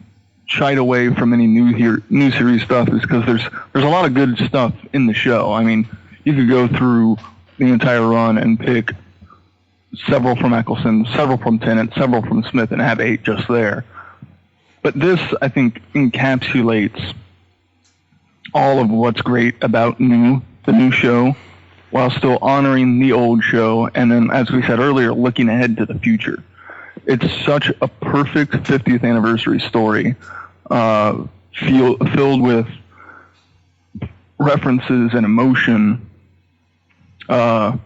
shied away from any new series stuff, is because there's a lot of good stuff in the show. I mean, you could go through the entire run and pick several from Eccleston, several from Tennant, several from Smith, and have 8 just there. But this, I think, encapsulates all of what's great about the new show, while still honoring the old show, and then, as we said earlier, looking ahead to the future. It's such a perfect 50th anniversary story, filled with references and emotion, and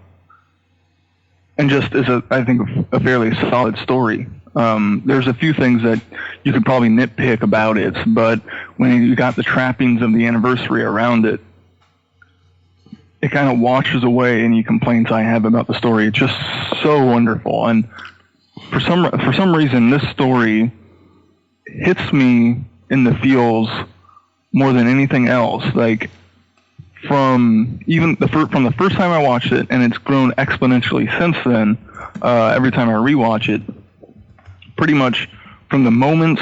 just is I think a fairly solid story. There's a few things that you could probably nitpick about it, but when you got the trappings of the anniversary around it, it kind of washes away any complaints I have about the story. It's just so wonderful, and for some reason, this story hits me in the feels more than anything else. Like from the first time I watched it, and it's grown exponentially since then. Every time I rewatch it, pretty much from the moment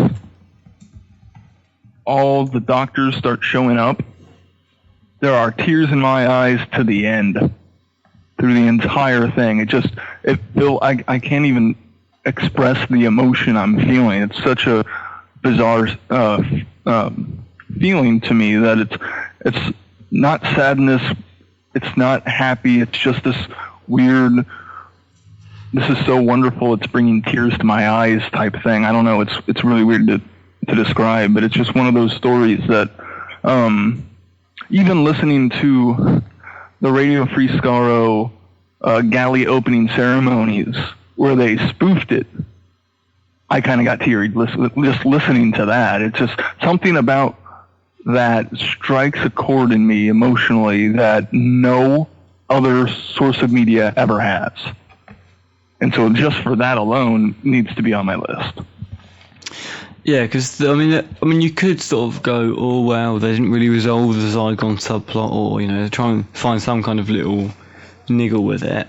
all the doctors start showing up, there are tears in my eyes to the end, through the entire thing. I can't even express the emotion I'm feeling. It's such a bizarre feeling to me that it's not sadness, it's not happy, it's just this weird, this is so wonderful, it's bringing tears to my eyes type thing. I don't know, it's really weird to describe, but it's just one of those stories that even listening to the Radio Free Skaro galley opening ceremonies where they spoofed it, I kind of got teary just listening to that. It's just something about that strikes a chord in me emotionally that no other source of media ever has. And so just for that alone needs to be on my list. Yeah, because I mean, you could sort of go, oh well, they didn't really resolve the Zygon subplot, or try and find some kind of little niggle with it.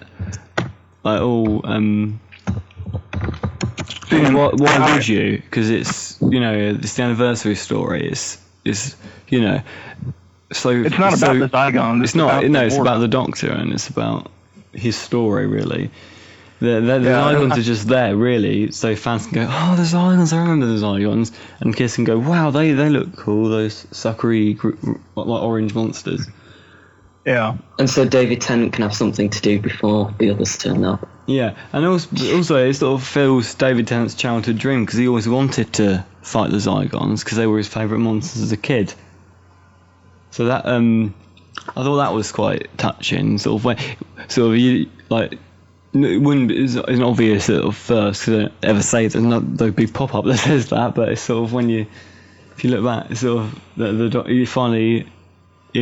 Like, why would you? Because it's it's the anniversary story. It's so it's not about the Zygon. It's not. No, it's about the Doctor, and it's about his story really. The Zygons are just there, really, so fans can go, oh, the Zygons, I remember the Zygons, and kids can go, wow, they look cool, those suckery, like orange monsters. Yeah. And so David Tennant can have something to do before the others turn up. Yeah, and also it sort of fills David Tennant's childhood dream because he always wanted to fight the Zygons because they were his favourite monsters as a kid. So that I thought that was quite touching. Sort of when you like. It wouldn't be, it's not obvious at first because they don't ever say there's not the big pop up that says that, but it's sort of if you look back, it's sort of he finally he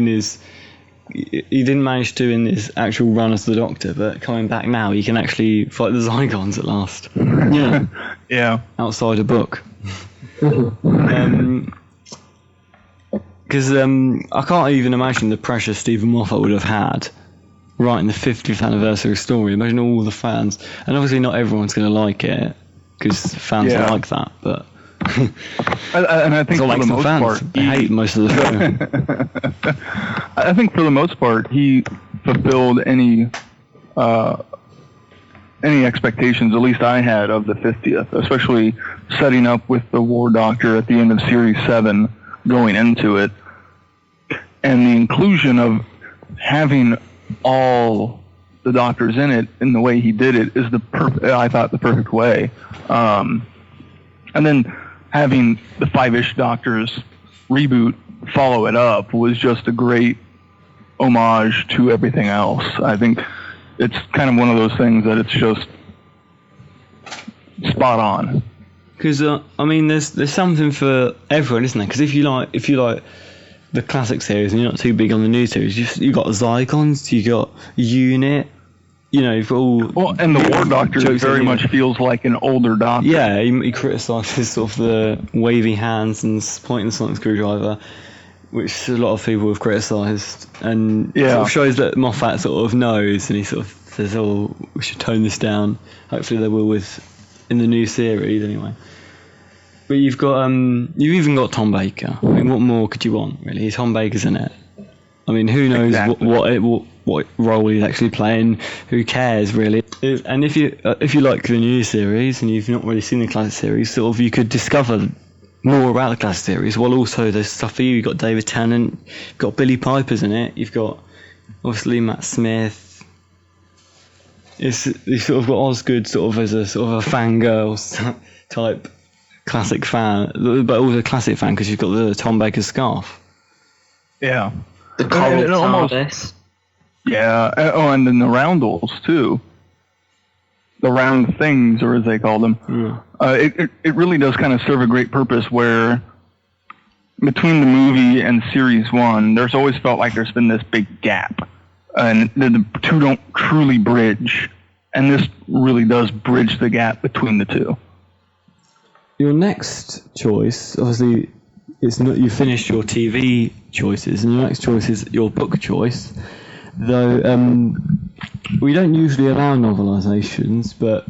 didn't manage to in his actual run as the Doctor, but coming back now he can actually fight the Zygons at last. Yeah, yeah, outside a book. Because I can't even imagine the pressure Stephen Moffat would have had. Writing the 50th anniversary story. Imagine all the fans, and obviously not everyone's going to like it because fans don't like that. But and I think for the most part, they hate most of the show. I think for the most part, he fulfilled any expectations, at least I had, of the 50th, especially setting up with the War Doctor at the end of Series 7, going into it, and the inclusion of having all the Doctors in it in the way he did it is I thought the perfect way. And then having the 5-ish Doctors reboot follow it up was just a great homage to everything else. I think it's kind of one of those things that it's just spot on. Because I mean, there's something for everyone, isn't there? Because if you like the classic series and you're not too big on the new series, you got Zygons, you got Unit, you've got all... Well, and the War Doctor very much feels like an older Doctor. Yeah, he criticises sort of the wavy hands and pointing the sonic screwdriver, which a lot of people have criticised, and sort of shows that Moffat sort of knows, and he sort of says, oh, we should tone this down. Hopefully they will in the new series anyway. But you've even got Tom Baker. I mean, what more could you want, really? Tom Baker's in it. I mean, who knows what role he's actually playing? Who cares, really? And if you like the new series and you've not really seen the classic series, sort of you could discover more about the classic series. While also there's stuff for you. You've got David Tennant, you've got Billy Piper's in it. You've got obviously Matt Smith. You sort of got Osgood sort of as a sort of a fangirl type classic fan, but also a classic fan because you've got the Tom Baker scarf. Yeah. The coral TARDIS. Yeah. Oh, and then the roundels too. The round things, or as they call them. Yeah. It really does kind of serve a great purpose where between the movie and Series 1, there's always felt like there's been this big gap. And the two don't truly bridge. And this really does bridge the gap between the two. Your next choice, obviously, it's not you finished your TV choices, and your next choice is your book choice. Though we don't usually allow novelizations, but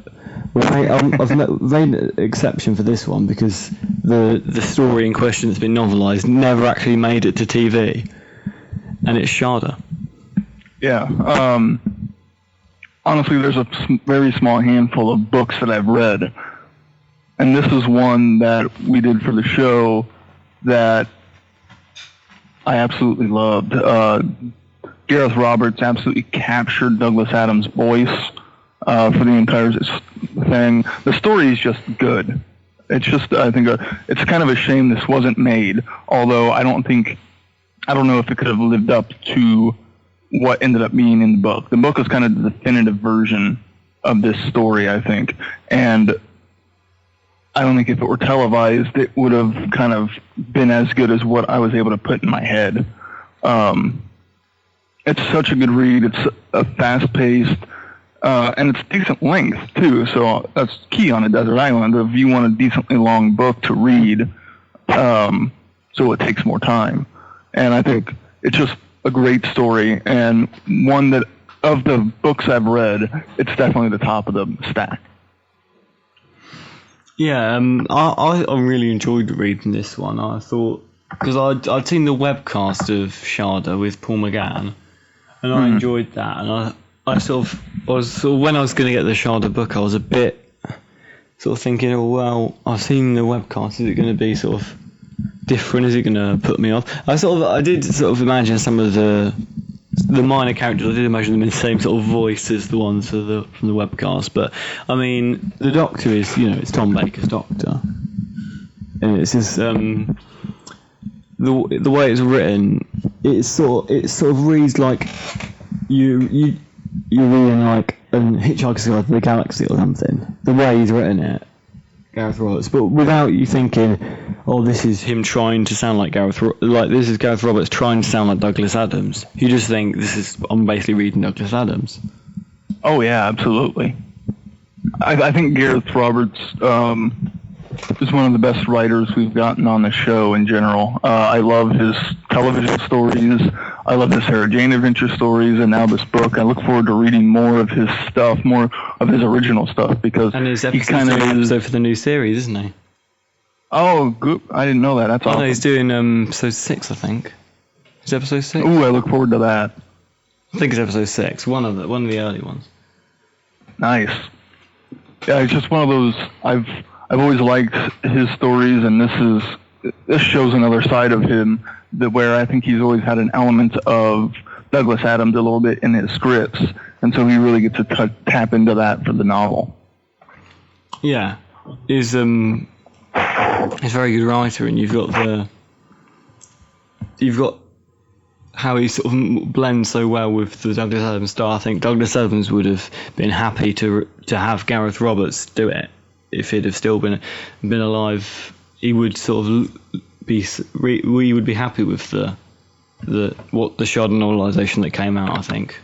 I've made an exception for this one because the story in question that's been novelized never actually made it to TV, and it's Shada. Yeah. Honestly, there's a very small handful of books that I've read. And this is one that we did for the show that I absolutely loved. Gareth Roberts absolutely captured Douglas Adams' voice for the entire thing. The story is just good. It's just, I think, it's kind of a shame this wasn't made, although I don't know if it could have lived up to what ended up being in the book. The book is kind of the definitive version of this story, I think. And I don't think if it were televised, it would have kind of been as good as what I was able to put in my head. It's such a good read. It's a fast-paced, and it's decent length, too. So that's key on a desert island. If you want a decently long book to read, so it takes more time. And I think it's just a great story, and one that, of the books I've read, it's definitely the top of the stack. Yeah, I really enjoyed reading this one. I thought, because I'd seen the webcast of Shada with Paul McGann, and I enjoyed that. And I was when I was going to get the Shada book, I was a bit sort of thinking, oh well, I've seen the webcast. Is it going to be sort of different? Is it going to put me off? I did sort of imagine some of the the minor characters, I did imagine them in the same sort of voice as the ones from the webcast. But I mean, the Doctor is, it's Tom Baker's Doctor, and it's just the way it's written. It sort of reads like you're reading like a Hitchhiker's Guide to the Galaxy or something. The way he's written it, Gareth Roberts, but without you thinking, oh, this is him trying to sound like this is Gareth Roberts trying to sound like Douglas Adams. You just think I'm basically reading Douglas Adams. Oh yeah, absolutely. I think Gareth Roberts is one of the best writers we've gotten on the show in general. I love his television stories. I love his Sarah Jane Adventure stories, and now this book. I look forward to reading more of his stuff, more of his original stuff, because he's kind of episode for the new series, isn't he? Oh, good. I didn't know that. That's awesome. No, he's doing episode 6, I think. Is it episode 6? Ooh, I look forward to that. I think it's episode 6. One of the early ones. Nice. Yeah, it's just one of those. I've always liked his stories, and this shows another side of him where I think he's always had an element of Douglas Adams a little bit in his scripts, and so he really gets to tap into that for the novel. Yeah, he's a very good writer, and you've got how he sort of blends so well with the Douglas Adams style. I think Douglas Adams would have been happy to have Gareth Roberts do it if he'd have still been alive. He would sort of we would be happy with the Shard novelisation that came out, I think.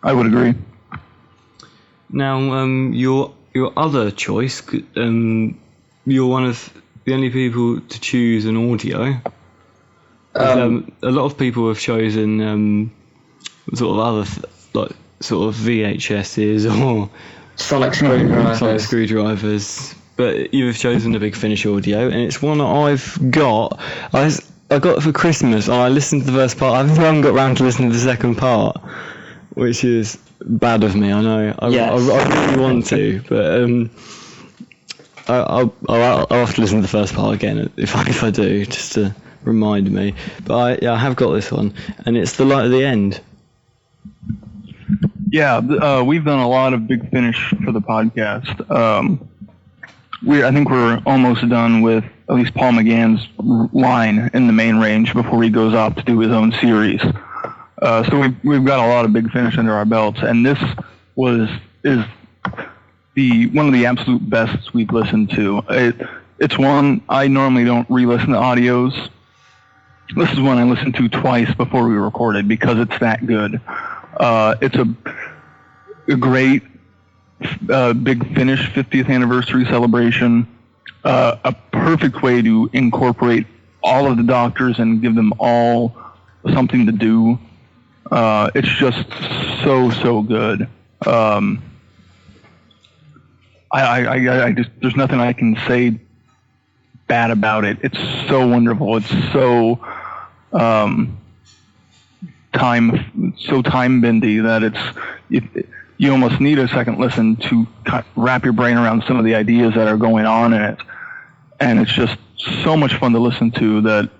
I would agree. Now, your other choice, you're one of the only people to choose an audio. A lot of people have chosen sort of other sort of VHSs or sonic screwdrivers. But you've chosen a Big Finish audio, and it's one that I've got. I got it for Christmas. I listened to the first part. I haven't got round to listening to the second part, which is bad of me. I know. I really want to, but I'll have to listen to the first part again if I do, just to remind me. But I have got this one, and it's The Light at the End. Yeah, we've done a lot of Big Finish for the podcast. I think we're almost done with at least Paul McGann's line in the main range before he goes off to do his own series. So we've got a lot of Big Finish under our belts, and this is one of the absolute bests we've listened to. It's one I normally don't re-listen to audios. This is one I listened to twice before we recorded because it's that good. It's a great Big Finish 50th anniversary celebration. A perfect way to incorporate all of the Doctors and give them all something to do. It's just so good. I just there's nothing I can say bad about it. It's so wonderful. It's so time bendy that you almost need a second listen to wrap your brain around some of the ideas that are going on in it. And it's just so much fun to listen to that,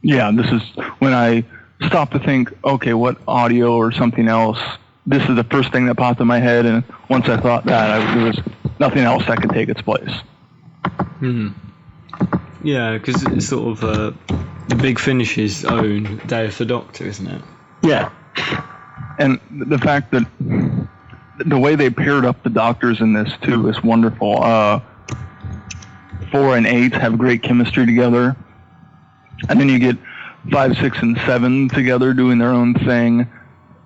yeah, this is when I stop to think, okay, what audio or something else, this is the first thing that popped in my head, and once I thought that, there was nothing else that could take its place. Yeah, because it's sort of the Big Finish's own Day of the Doctor, isn't it? Yeah. And the fact that the way they paired up the Doctors in this, too, is wonderful. 4 and 8 have great chemistry together. And then you get 5, 6, and 7 together doing their own thing.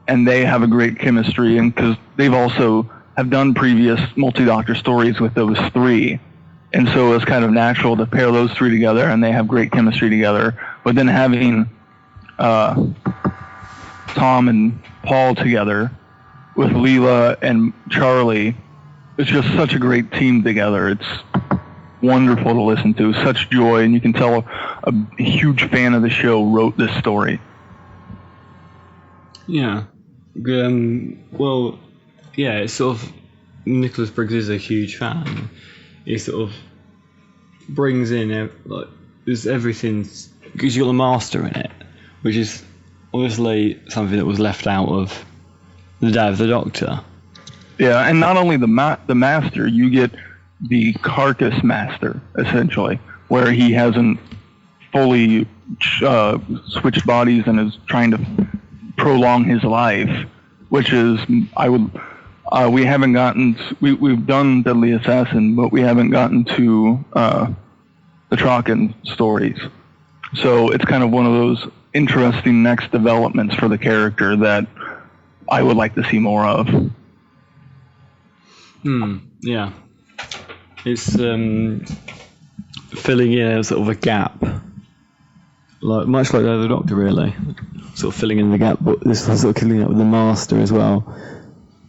And they have a great chemistry. And because they've also have done previous multi-Doctor stories with those 3. And so it's kind of natural to pair those 3 together, and they have great chemistry together. But then having Tom and Paul together with Leela and Charlie, it's just such a great team together. It's wonderful to listen to, such joy, and you can tell a huge fan of the show wrote this story. Yeah. Well, yeah, it's sort of, Nicholas Briggs is a huge fan. He sort of brings in, there's everything, because you've got the Master in it, which is obviously something that was left out of the Day of the Doctor. Yeah, and not only the Master, you get the Carcass Master, essentially, where he hasn't fully switched bodies and is trying to prolong his life, which is, we haven't gotten, we've done Deadly Assassin, but we haven't gotten to the Traken stories. So it's kind of one of those interesting next developments for the character that I would like to see more of. Yeah. It's filling in a sort of a gap. Much like the Doctor, really. Sort of filling in the gap, but this was sort of filling up with the Master as well.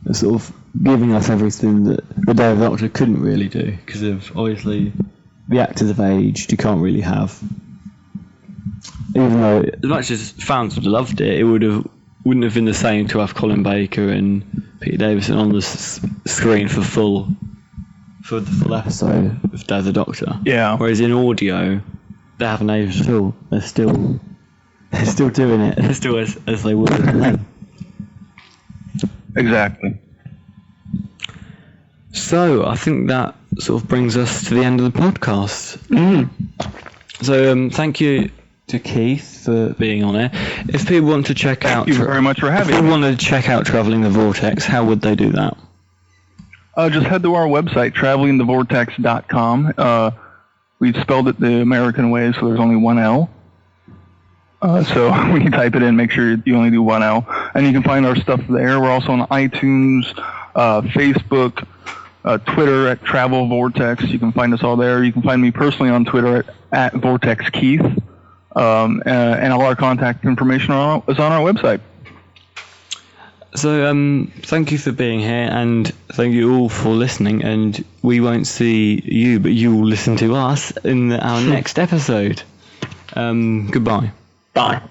It's sort of giving us everything that the Day of the Doctor couldn't really do, because of, obviously, the actors have aged. You can't really have... Even though, as much as fans would have loved it, it wouldn't have been the same to have Colin Baker and Peter Davison on the screen for the full episode of Day of the Doctor. Yeah. Whereas in audio, they haven't aged at all. They're still doing it. They're still as they were then. Exactly. So I think that sort of brings us to the end of the podcast. So thank you to Keith for being on it. If people want to check out... Thank you very much for having me. If people want to check out Traveling the Vortex, how would they do that? Just head to our website, travelingthevortex.com. We spelled it the American way, so there's only one L. So when you type it in, make sure you only do one L. And you can find our stuff there. We're also on iTunes, Facebook, Twitter at Travel Vortex. You can find us all there. You can find me personally on Twitter at Vortex Keith. And all our contact information is on our website. So thank you for being here, and thank you all for listening, and we won't see you, but you will listen to us in our next episode. Goodbye. Bye.